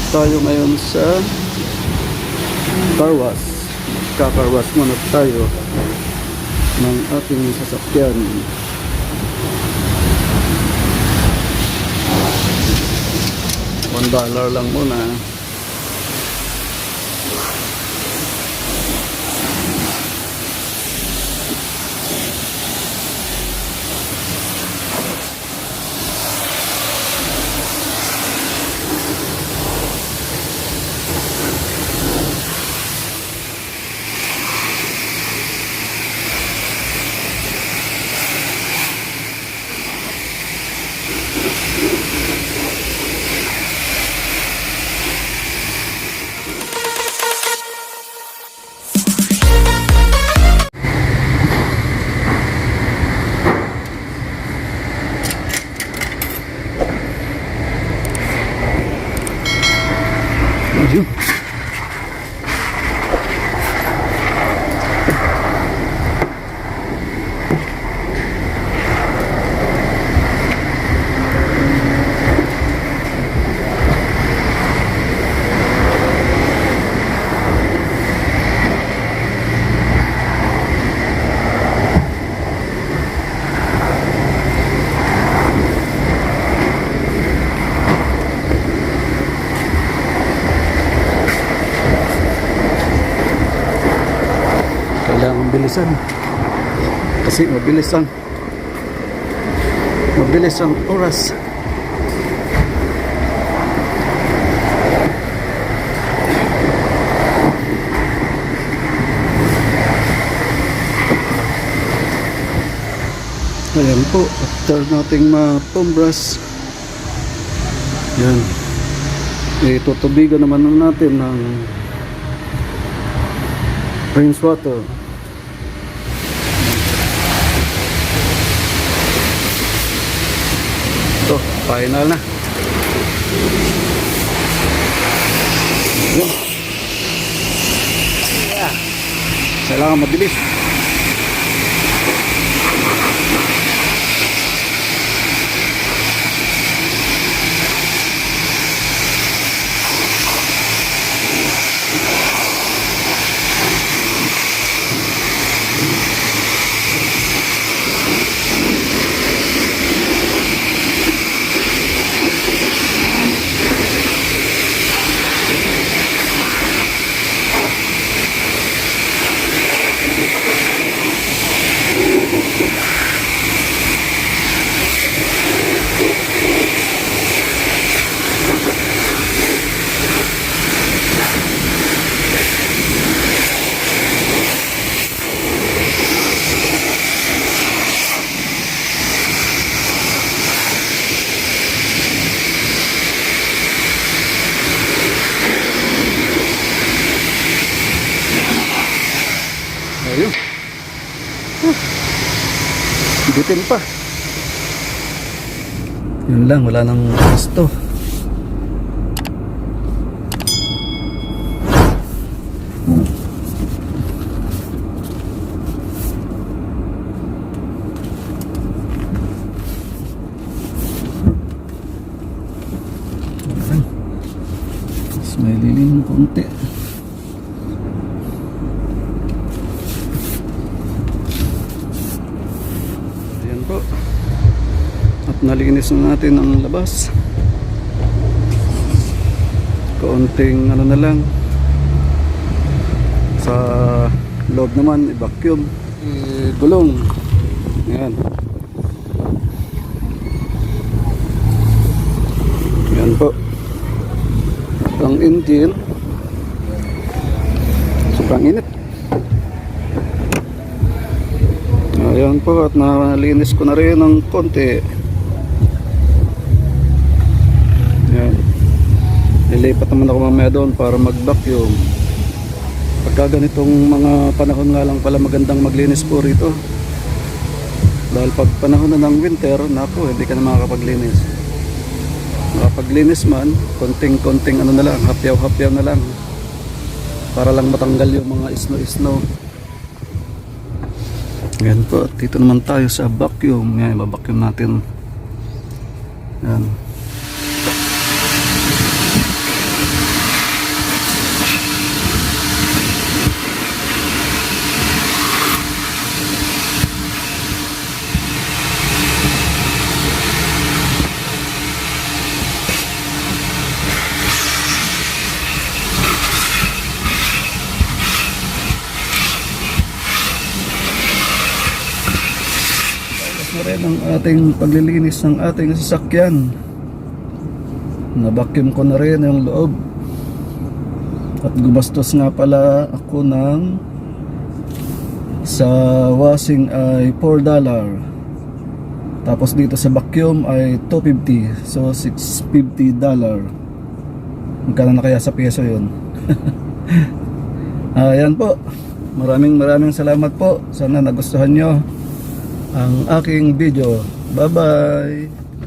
Tayo ngayon sa car wash. Car wash muna tayo ng ating sasakyan. $1 lang muna. Ayun. Kailangan bilisan kasi mabilis ang oras. Ayan po, after nating ma-pumbrass, yan, itutubigan naman natin ng rinse water. Ito, final na. Ayan. Kailangan mabilis. Ayun. Bitin pa. Yun lang, wala nang gusto. Mas may lilim konti. At nalinis na natin ang labas. Kaunting ano na lang. Sa loob naman i-vacuum, i-gulong. Ayan. Ayan po. At ang engine, sobrang init. Ayan po, at nalinis ko na rin ng konti. Ayan. Lilipat naman ako mamaya doon para mag-vacuum. Pagka ganitong mga panahon nga lang pala magandang maglinis po rito. Dahil pag panahon na ng winter, naku, hindi ka na makakapaglinis. Makapaglinis man, konting-konting ano na lang, hapyaw-hapyaw na lang. Para lang matanggal yung mga snow-snow. Yan po, dito naman tayo sa vacuum. Yan, i-vacuum natin. Yan. rin ang ating paglilinis ng ating sasakyan. Na-vacuum ko na rin yung loob. At gumastos nga pala ako ng sa washing ay $4. Tapos dito sa vacuum ay $2.50. So $650. Magkano na kaya sa piso yun? Ayan po. Maraming salamat po. Sana nagustuhan nyo ang aking video. Bye bye.